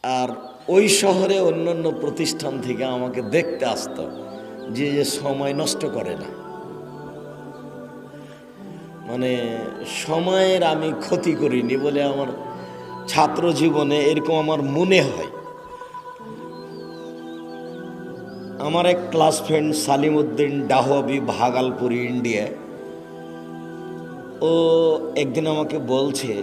আর ওই শহরে অন্য অন্য প্রতিষ্ঠান থেকে আমাকে দেখতে আসতো, যে সময় নষ্ট করে না, মানে সময়ের আমি ক্ষতি করিনি বলে আমার ছাত্র জীবনে এরকম আমার মনে হয়। আমার এক class friend Salim Uddin Dahbi, Bhagalpur, India, ও একদিন আমাকে বলছে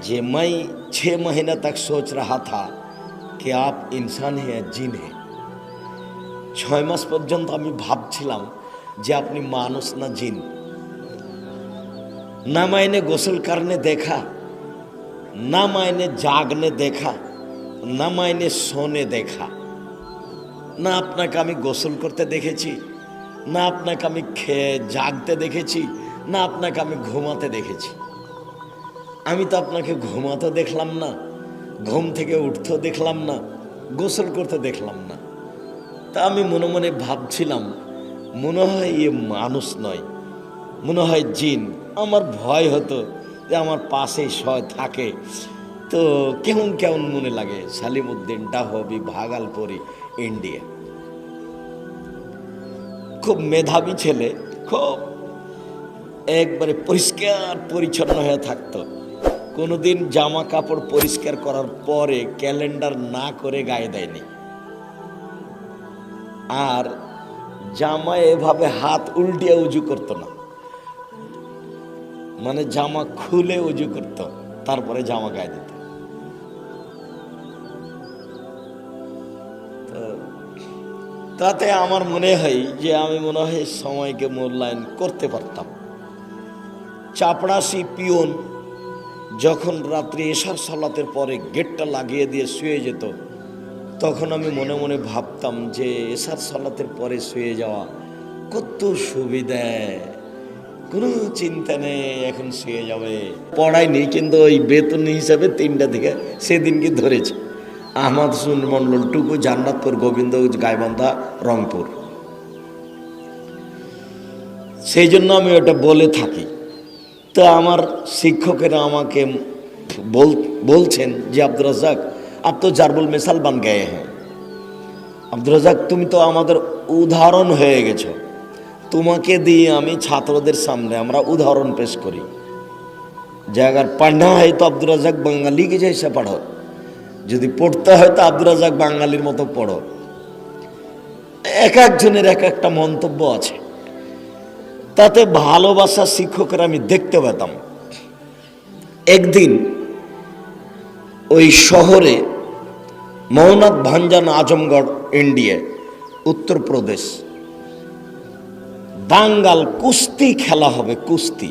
যে मैं 6 महीना तक सोच रहा था कि आप इंसान हैं या जिन हैं। 6 মাস পর্যন্ত আমি ভাবছিলাম যে আপনি মানুষ না জিন। ना मैंने गोसल करने देखा, ना मैंने जागने देखा, ना मैंने सोने देखा। না আপনাকে আমি গোসল করতে দেখেছি, না আপনাকে আমি খেয়ে জাগতে দেখেছি, না আপনাকে আমি ঘুমাতে দেখেছি। আমি তো আপনাকে ঘুমাতে দেখলাম না, ঘুম থেকে উঠতে দেখলাম না, গোসল করতে দেখলাম না। তা আমি মনে মনে ভাবছিলাম, মনে হয় এ মানুষ নয়, মনে হয় জিন। আমার ভয় হতো যে আমার পাশেই শয় থাকে তো কেমন কেমন মনে লাগে। সালিম উদ্দিন ডাহবি, ভাগলপুরি, इंडिया। খুব মেধাবী ছেলে, খুব একবারে পরিষ্কার পরিচ্ছন্ন হয়ে থাকতো। কোনোদিন জামা কাপড় পরিষ্কার করার পরে ক্যালেন্ডার না করে গায়ে দেয়নি। আর জামা এভাবে হাত উল্টিয়ে উজু করতো না, মানে জামা খুলে উজু করত, তারপরে জামা গায়ে দিত। তাতে আমার মনে হয় যে আমি মনে হয় সময়কে মূল্যায়ন করতে পারতাম। চাপড়াশি পিয়ন যখন রাত্রি এশার সালাতের পরে গেটটা লাগিয়ে দিয়ে শুয়ে যেত, তখন আমি মনে মনে ভাবতাম যে এশার সালাতের পরে শুয়ে যাওয়া কত সুবিধা, কোনো চিন্তা নেই, এখন শুয়ে যাবে। পড়ায়নি, কিন্তু ওই বেতন হিসাবে 3টা থেকে সেদিনকে ধরেছে। আহমদ সুন মন্ডল টুকু, জান্নাতপুর, গোবিন্দগঞ্জ, গাইবান্ধা, রংপুর। সেই জন্য আমি ওটা বলে থাকি। তো আমার শিক্ষকেরা আমাকে বলছেন যে আব্দুর রাজ্জাক, আপ তো জারবুল মিসাল বান গয়ে হ্যাঁ। আব্দুর রাজ্জাক, তুমি তো আমাদের উদাহরণ হয়ে গেছো, তোমাকে দিয়ে আমি ছাত্রদের সামনে আমরা উদাহরণ পেশ করি যে अगर पढ़ना है तो আব্দুর রাজ্জাক বাঙালি के जैसा पढ़ो, যদি পড়তে হয় তো আব্দুর রাজ্জাক বাঙালির মতো পড়ো। এক একজনের এক একটা মন্তব্য আছে, তাতে ভালোবাসা শিক্ষকের আমি দেখতে পেতাম। একদিন ওই শহরে মৌনাথ ভাঞ্জান, আজমগড়, इंडिया, উত্তরপ্রদেশ, দাঙ্গাল কুস্তি খেলা হবে। কুস্তি,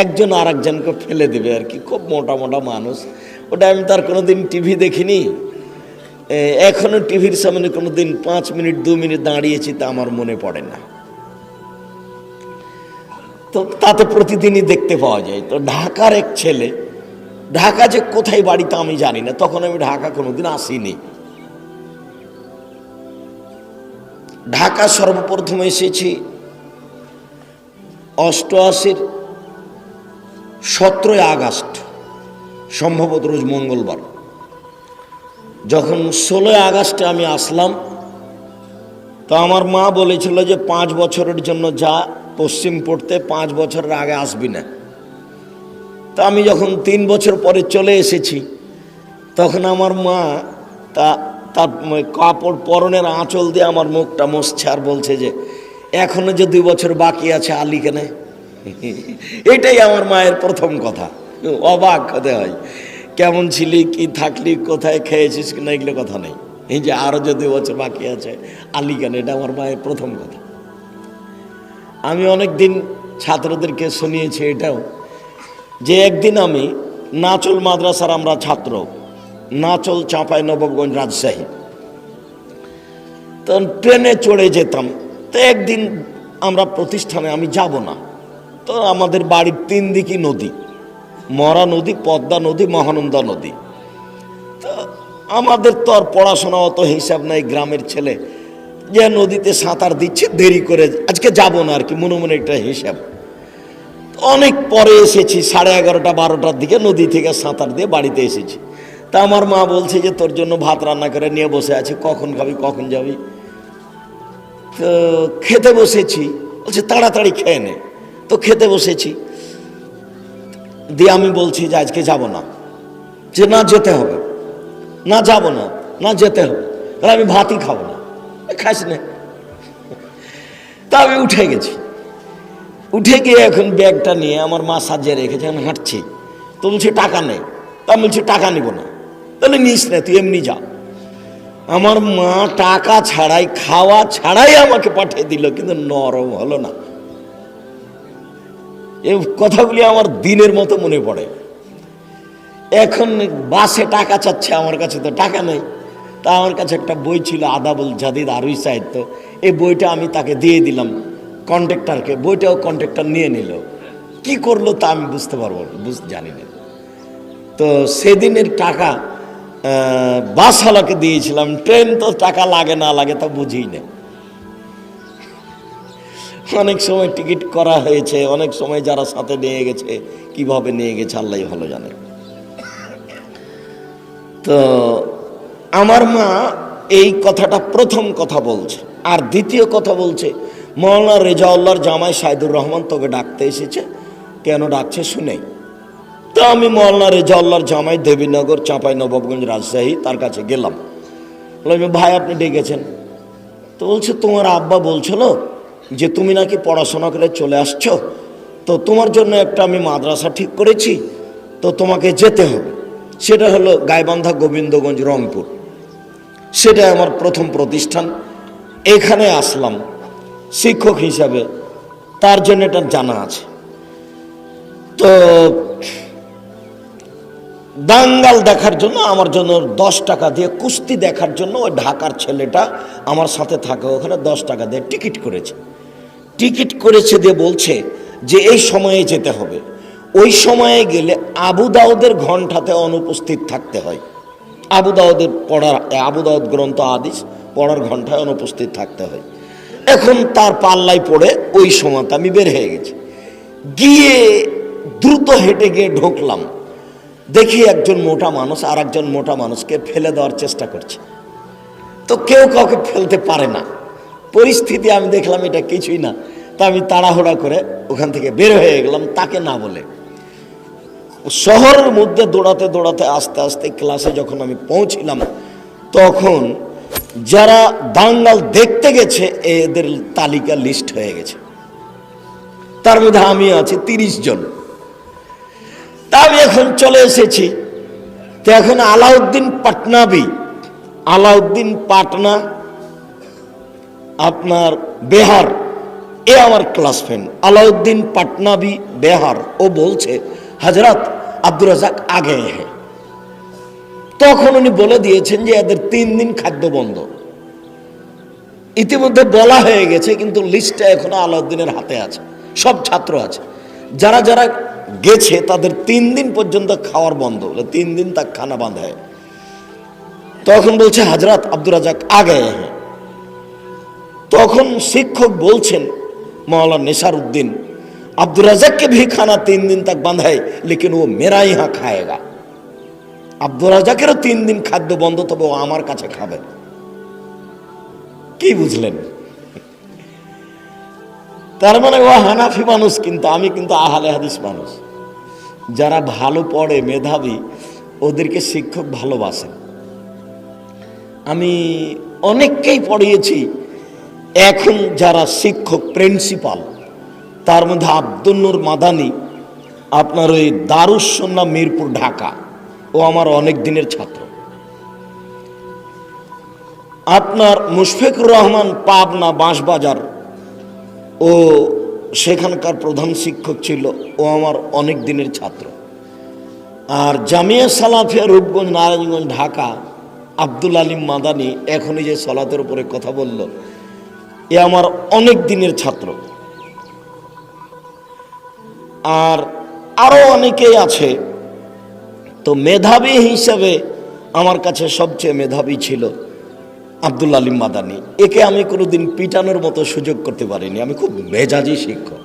একজন আর একজনকে ফেলে দেবে আর কি, খুব মোটা মোটা মানুষ। ওটা আমি তার কোনোদিন টিভি দেখিনি, এখনো টিভির সামনে কোনোদিন 5 মিনিট 2 মিনিট দাঁড়িয়েছি তা আমার মনে পড়ে না। তো তাতে প্রতিদিনই দেখতে পাওয়া যায়। তো ঢাকার এক ছেলে, ঢাকা যে কোথায় বাড়িতে আমি জানি না, তখন আমি ঢাকা কোনোদিন আসিনি। ঢাকা সর্বপ্রথম এসেছি 88-র 17 আগস্ট, সম্ভবত রোজ মঙ্গলবার। যখন 16 আগস্টে আমি আসলাম, তো আমার মা বলেছিল যে 5 বছরের জন্য যা পশ্চিম পড়তে, 5 বছরের আগে আসবি না। তা আমি যখন 3 বছর পরে চলে এসেছি, তখন আমার মা তার কাপড় পরনের আঁচল দিয়ে আমার মুখটা মুছছে আর বলছে যে এখনো যে 2 বছর বাকি আছে, আলি কেনে। এটাই আমার মায়ের প্রথম কথা। অবাক হতে হয়, কেমন ছিলি, কি থাকলি, কোথায় খেয়েছিস কিনা, এগুলো কথা নেই। এই যে আরো যে 2 বছর বাকি আছে, আলি কেন, এটা আমার মায়ের প্রথম কথা। আমি অনেক দিন ছাত্রদেরকে শুনিয়েছি এটাও, যে একদিন আমি নাচল মাদ্রাসার আমরা ছাত্র, নাচল, চাঁপাইনবাবগঞ্জ, রাজশাহী, তখন ট্রেনে চড়ে যেতাম। তো একদিন আমরা প্রতিষ্ঠানে, আমি যাব না, তো আমাদের বাড়ির 3 দিকই নদী, মরা নদী, পদ্মা নদী, মহানন্দা নদী। তো আমাদের তো আর পড়াশোনা অত হিসাব নাই, গ্রামের ছেলে যে নদীতে সাঁতার দিচ্ছে, দেরি করে আজকে যাব না আর কি, মনে মনে একটা হিসাব। অনেক পরে এসেছি, 11:30 12টার দিকে নদী থেকে সাঁতার দিয়ে বাড়িতে এসেছি। তা আমার মা বলছে যে তোর জন্য ভাত রান্না করে নিয়ে বসে আছে, কখন খাবি কখন যাবি। তো খেতে বসেছি, বলছে তাড়াতাড়ি খেয়ে নে। তো খেতে বসেছি, দিয়ে আমি বলছি যে আজকে যাব না, যে না যেতে হবে, না যাব না, না যেতে হবে, আমি ভাতই খাবো না। খাস না। তা আমি উঠে গেছি, উঠে গিয়ে এখন ব্যাগটা নিয়ে আমার মা সাজিয়ে রেখেছে, আমি হাঁটছি। তো বলছে টাকা নেই, তা আমি বলছি টাকা নিব না। তাহলে নিস না, তুই এমনি যা। আমার মা টাকা ছাড়াই, খাওয়া ছাড়াই আমাকে পাঠিয়ে দিল, কিন্তু নরম হলো না। এই কথাগুলি আমার দিনের মতো মনে পড়ে। এখন বাসে টাকা চাচ্ছে আমার কাছে, তো টাকা নেই। তা আমার কাছে একটা বই ছিল, আদাবুল জাদিদ আরবি সাহিত্য, এই বইটা আমি তাকে দিয়ে দিলাম কন্ট্রাক্টরকে। বইটাও কন্ট্রাক্টর নিয়ে নিল, কি করলো তা আমি বুঝতে পারবো, জানি না। তো সেদিনের টাকা বাসওয়ালাকে দিয়েছিলাম। ট্রেন তো টাকা লাগে না লাগে তা বুঝি না। অনেক সময় টিকিট করা হয়েছে, অনেক সময় যারা সাথে নিয়ে গেছে কিভাবে নিয়ে গেছে আল্লাহ ভালো জানে। তো আমার মা এই কথাটা প্রথম কথা বলছে। আর দ্বিতীয় কথা বলছে, মৌলানা রেজাউল্লাহর জামাই সাইদুর রহমান তোকে ডাকতে এসেছে, কেন ডাকছে শুনে। তো আমি মৌলানা রেজাউল্লাহর জামাই দেবীনগর চাঁপাই নবাবগঞ্জ রাজশাহী তার কাছে গেলাম। বললাম ভাই আপনি ডেকেছেন? তো বলছে তোমার আব্বা বলছিল যে তুমি নাকি পড়াশোনা করে চলে আসছো, তো তোমার জন্য একটা আমি মাদ্রাসা ঠিক করেছি, তো তোমাকে যেতে হবে। সেটা হলো গাইবান্ধা গোবিন্দগঞ্জ রংপুর, সেটা আমার প্রথম প্রতিষ্ঠান। এখানে আসলাম শিক্ষক হিসাবে, তার জন্য এটা জানা আছে। তো দাঙ্গাল দেখার জন্য আমার জন্য 10 টাকা দিয়ে, কুস্তি দেখার জন্য ওই ঢাকার ছেলেটা আমার সাথে থাকে, ওখানে 10 টাকা দিয়ে টিকিট করেছে। টিকিট করেছে দিয়ে বলছে যে এই সময়ে যেতে হবে। ওই সময়ে গেলে আবু দাউদের ঘণ্টাতে অনুপস্থিত থাকতে হয়। আবু দাউদের পড়ার, আবু দাউদ গ্রন্থ হাদিস পড়ার ঘণ্টায় অনুপস্থিত থাকতে হয়। এখন তার পাল্লায় পড়ে ওই সময়তে আমি বের হয়ে গেছি। গিয়ে দ্রুত হেঁটে গিয়ে ঢুকলাম, দেখি একজন মোটা মানুষ আর একজন মোটা মানুষকে ফেলে দেওয়ার চেষ্টা করছে। তো কেউ কাউকে ফেলতে পারে না। পরিস্থিতি আমি দেখলাম এটা কিছুই না, তা আমি তাড়াহুড়া করে ওখান থেকে বের হয়ে গেলাম তাকে না বলে। শহরের মধ্যে দৌড়াতে দৌড়াতে আস্তে আস্তে ক্লাসে যখন আমি পৌঁছিলাম, তখন যারা দাঙ্গাল দেখতে গেছে এদের তালিকা লিস্ট হয়ে গেছে, তার মধ্যে আমি আছি 30 জন। তা আমি এখন চলে এসেছি। তো এখন আলাউদ্দিন পাটনাবি, আলাউদ্দিন পাটনা আপনার বেহার, এ আমার ক্লাস ফ্রেন্ড আলাউদ্দিন পাটনাবি বেহার। ও বলছে হজরত আব্দুর রাজাক আগে হ্যাঁ। তখন উনি বলে দিয়েছেন যে এদের 3 দিন খাদ্য বন্ধ। ইতিমধ্যে বলা হয়ে গেছে, কিন্তু লিস্টটা এখনো আলাউদ্দিনের হাতে আছে, সব ছাত্র আছে। যারা যারা গেছে তাদের 3 দিন পর্যন্ত খাওয়ার বন্ধ, 3 দিন তা খানা বাঁধ হয়। তখন বলছে হজরত আব্দুর রাজাক আগে হ্যাঁ। তখন শিক্ষক বলছেন मौलाना निसारुद्दीन अब्दुल रज़ाक के भी खाना 3 दिन तक बंद है, लेकिन वो मेरा यहाँ खाएगा। আব্দুর রাজাকেরও 3 দিন খাদ্য বন্ধ, তবে ও আমার কাছে খাবে। কি বুঝলেন? তার মানে ও হানাফি মানুষ, কিন্তু আমি কিন্তু আহলে হাদিস মানুষ। যারা ভালো পড়ে, মেধাবী, ওদেরকে শিক্ষক ভালোবাসেন। আমি অনেককেই পড়িয়েছি। এখন যারা শিক্ষক প্রিন্সিপাল, তার মধ্যে আব্দুল নূর মাদানী, আপনার ওই দারুস সুন্নাহ মিরপুর ঢাকা, ও আমার অনেক দিনের ছাত্র। আপনার মুশফিকুর রহমান পাবনা বাঁশবাজার, ও সেখানকার প্রধান শিক্ষক ছিল, ও আমার অনেক দিনের ছাত্র। আর জামিয়া সালাফিয়া রূপগঞ্জ নারায়ণগঞ্জ ঢাকা আব্দুল আলিম মাদানী, এখনই যে সালাতের উপরে কথা বলল, এ আমার অনেক দিনের ছাত্র। আর আরো অনেকেই আছে। তো মেধাবী হিসাবে আমার কাছে সবচেয়ে মেধাবী ছিল আব্দুল আলিম মাদানী। একে আমি কোনোদিন পিটানোর মতো সুযোগ করতে পারিনি। আমি খুব মেজাজি শিক্ষক।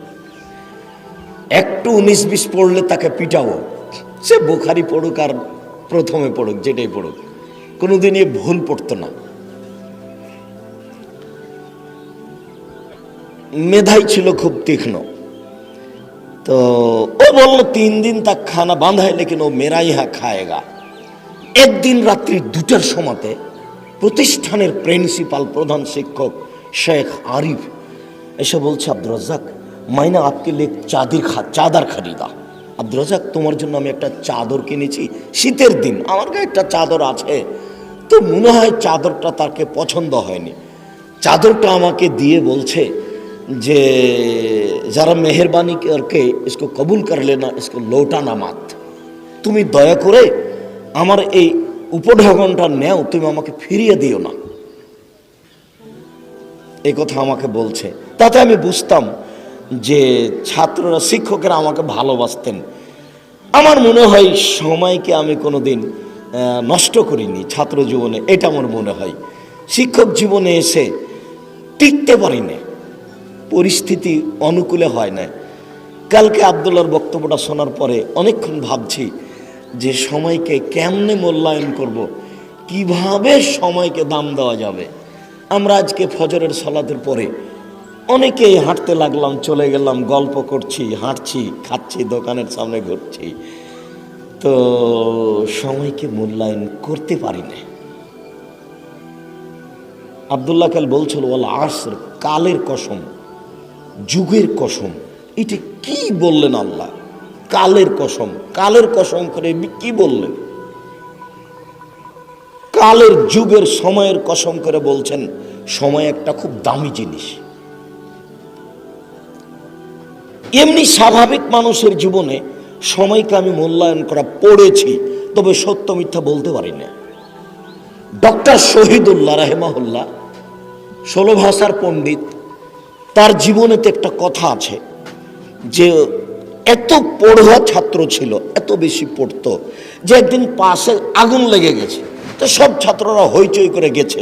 একটু 19-20 পড়লে তাকে পিটাবো, সে বুখারি পড়ুক আর প্রথমে পড়ুক, যেটাই পড়ুক, কোনোদিনই ভুল পড়তো না। মেধাই ছিল খুব তীক্ষ্ণ। তো ও বলল 3 दिन तक खाना बंद है लेकिन वो मेरा यहाँ खाएगा। একদিন রাত্রি 2টার সময়তে প্রতিষ্ঠানের প্রিন্সিপাল, প্রধান শিক্ষক শেখ আরিফ এসে বলছে, আব্দুর রাজ্জাক মাইনা আপকে লিয়ে চাদর খরিদা। আব্দুর রাজ্জাক তোমার জন্য আমি একটা চাদর কিনেছি, শীতের দিন আমার কাছে একটা চাদর আছে। তো মনে হয় চাদরটা তাকে পছন্দ হয়নি। চাদরটা আমাকে দিয়ে বলছে যে যারা মেহরবানি করকে इसको কবুল कर लेना, इसको लौटाना मत। তুমি দয়া করে আমার এই উপঢৌকনটা নেও, তুমি আমাকে ফিরিয়ে দিও না। এই কথা আমাকে বলছে। তাতে আমি বুঝতাম যে ছাত্ররা, শিক্ষকেরা আমাকে ভালোবাসতেন। আমার মনে হয় সময়কে আমি কোনোদিন নষ্ট করিনি ছাত্র জীবনে, এটা আমার মনে হয়। শিক্ষক জীবনে এসে টিকতে পারি না, পরিস্থিতি অনুকূলে হয় না। কালকে আব্দুল্লাহর বক্তব্যটা শোনার পরে অনেকক্ষণ ভাবছি যে সময়কে কেমনে মূল্যায়ন করব, কিভাবে সময়কে দাম দেওয়া যাবে। আমরা আজকে ফজরের সালাতের পরে অনেকেই হাঁটতে লাগলাম, চলে গেলাম, গল্প করছি, হাঁটছি, খাচ্ছি, দোকানের সামনে ঘুরছি। তো সময়কে মূল্যায়ন করতে পারি না। আব্দুল্লাহ কাল বলছিল ওয়াল আসর, কালের কসম, যুগের কসম। এটা কি বললেন আল্লাহ? কালের কসম, কালের কসম করে কি বললেন? কালের, যুগের, সময়ের কসম করে বলছেন সময় একটা খুব দামি জিনিস। এমনি স্বাভাবিক মানুষের জীবনে সময়কে আমি মূল্যায়ন করা পড়েছি, তবে সত্য মিথ্যা বলতে পারি না। ডক্টর শহীদুল্লাহ রাহেমাহুল্লাহ 16 ভাষার পণ্ডিত, তার জীবনেতে একটা কথা আছে যে এত পড়ুয়া ছাত্র ছিল, এত বেশি পড়তো যে একদিন পাশে আগুন লেগে গেছে। তো সব ছাত্ররা হইচই করে গেছে।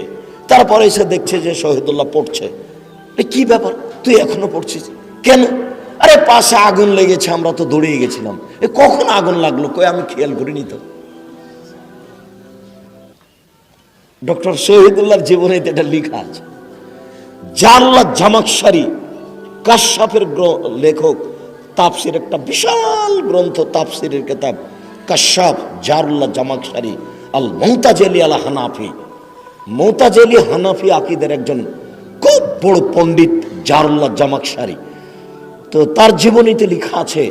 তারপরে এসে দেখছে যে শহীদুল্লাহ পড়ছে। কি ব্যাপার, তুই এখনো পড়ছিস কেন? আরে পাশে আগুন লেগেছে, আমরা তো দৌড়িয়ে গেছিলাম। কখন আগুন লাগলো? কই আমি খেয়াল করিনি তো। ডক্টর শহীদুল্লাহর জীবনে এটা লেখা আছে। জারুল্লাহ জামাকশারি, কাশাফের লেখক, তাফসির, একটা বিশাল গ্রন্থ, তাফসিরের কিতাব কাশাফ, জারুল্লাহ জামাকশারি আল মুতাজিলি আল হানাফি। মুতাজিলি হানাফি আকীদার একজন খুব বড় পণ্ডিত জারুল্লাহ জামাকশারি। তো তার জীবনীতে লেখা আছে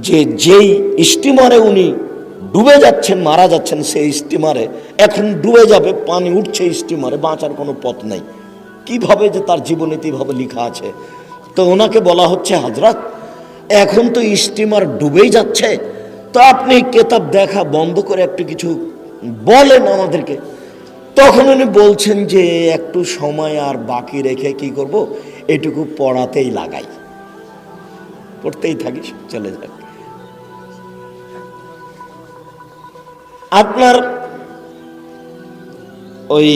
যে যেই স্টিমারে উনি ডুবে যাচ্ছেন, মারা যাচ্ছেন, সেই স্টিমারে এখন ডুবে যাবে, পানি উঠছে স্টিমারে, বাঁচার কোনো পথ নাই। কিভাবে যে তার জীবনীতে এইভাবে লেখা আছে। তো ওনাকে বলা হচ্ছে, হযরত এখন তো স্টিমার ডুবেই যাচ্ছে, তো আপনি কিতাব দেখা বন্ধ করে একটু কিছু বলেন আমাদেরকে। তখন উনি বলছেন যে একটু সময় আর বাকি রেখে কি করব, এটুকু পড়াতেই লাগাই, পড়তেই থাকি, চলে যাক। আপনার ওই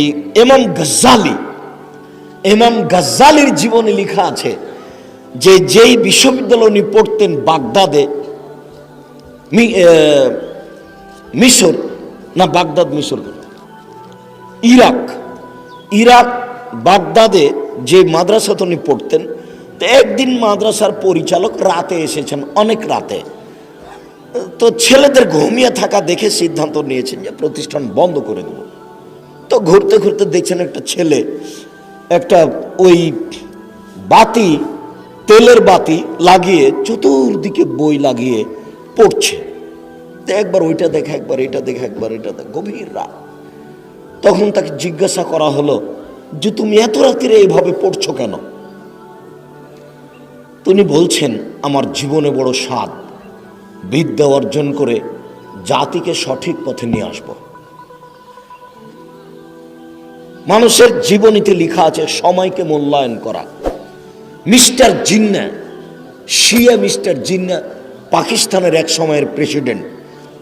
ইমাম গাজ্জালির জীবনে লেখা আছে যে যেই বিশ্ববিদ্যালয় উনি পড়তেন বাগদাদে, মিশর না বাগদাদ, মিশর, ইরাক বাগদাদে যে মাদ্রাসাতে উনি পড়তেন। তো একদিন মাদ্রাসার পরিচালক রাতে এসেছেন, অনেক রাতে। তো ছেলেদের ঘুমিয়ে থাকা দেখে সিদ্ধান্ত নিয়েছেন যে প্রতিষ্ঠান বন্ধ করে দেব। তো ঘুরতে ঘুরতে দেখছেন একটা ছেলে একটা ওই বাতি, তেলের বাতি লাগিয়ে চতুর্দিকে বই লাগিয়ে পড়ছে। তো একবার ওইটা দেখে, একবার এটা দেখে, একবার এটা দেখে, গভীর রাত। তখন তাকে জিজ্ঞাসা করা হলো যে তুমি এত রাত্রে এইভাবে পড়ছো কেন? তিনি বলছেন আমার জীবনে বড় স্বাদ, বিদ্যা অর্জন করে জাতিকে সঠিক পথে নিয়ে আসব। মানুষের জীবনীতে লেখা আছে সময়কে মূল্যায়ন করা। মিস্টার জিন্না, শিয়া মিস্টার জিন্না, পাকিস্তানের এক সময়ের প্রেসিডেন্ট,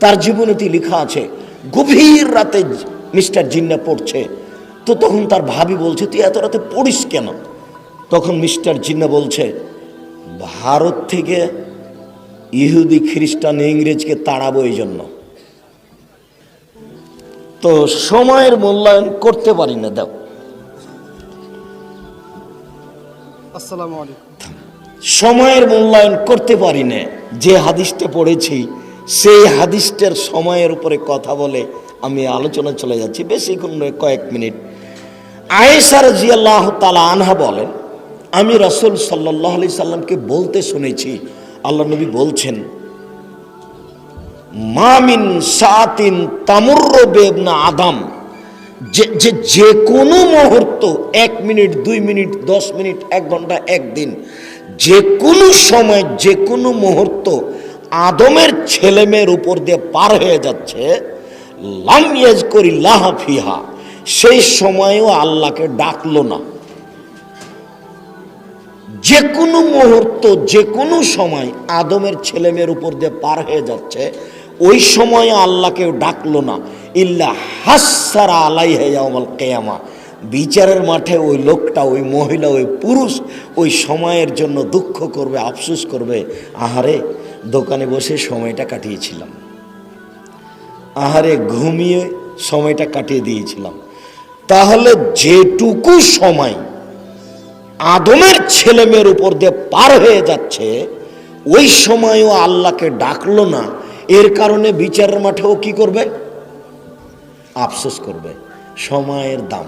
তার জীবনীতে লেখা আছে গভীর রাতে মিস্টার জিন্না পড়ছে। তো তখন তার ভাবি বলছে তুই এত রাতে পড়িস কেন? তখন মিস্টার জিন্না বলছে ভারত থেকে ইহুদি, খ্রিস্টান, ইংরেজকে তাড়াবো এই জন্য। তো সময়ের মূল্যায়ন করতে পারি না। দাও। আসসালামু আলাইকুম। সময়ের মূল্যায়ন করতে পারি না। যে হাদিসটা পড়েছি সেই হাদিসটার সময়ের উপরে কথা বলে আমি আলোচনা চলে যাচ্ছি, বেশিক্ষণ নয়, কয়েক মিনিট। আয়েশা রাদিয়াল্লাহু তাআলা আনহা বলেন, আমি রাসূল সাল্লাল্লাহু আলাইহি সাল্লামকে বলতে শুনেছি, আল্লাহ নবী বলছেন, মামিন সাতিন তামুররু বিইবনে আদম, যে কোনো মুহূর্ত, 1 মিনিট, 2 মিনিট, 10 মিনিট, 1 ঘন্টা, 1 দিন, যে কোনো সময়, যে কোনো মুহূর্ত আদমের ছেলেমেয়ের উপর দিয়ে পার হয়ে যাচ্ছে, লাম ইয়াজকুরিল্লাহ ফিহা, সেই সময়ও আল্লাহকে ডাকলো না। যে কোনো মুহূর্ত, যে কোনো সময় আদমের ছেলেমেয়ের উপর দিয়ে পার হয়ে যাচ্ছে, ওই সময় আল্লাহকে ডাকলো না। ইল্লা হাসসারা আলাইহা ইয়াউমাল কিয়ামা, বিচারের মাঠে ওই লোকটা, ওই মহিলা, ওই পুরুষ ওই সময়ের জন্য দুঃখ করবে, আফসোস করবে, আহারে দোকানে বসে সময়টা কাটিয়েছিলাম, আহারে ঘুমিয়ে সময়টা কাটিয়ে দিয়েছিলাম। তাহলে যেটুকু সময় আদমের ছেলেমেয়ের উপর দিয়ে পার হয়ে যাচ্ছে, ওই সময়ও আল্লাহকে ডাকলো না, এর কারণে বিচারের মাঠেও কি করবে? আফসোস করবে। সময়ের দাম।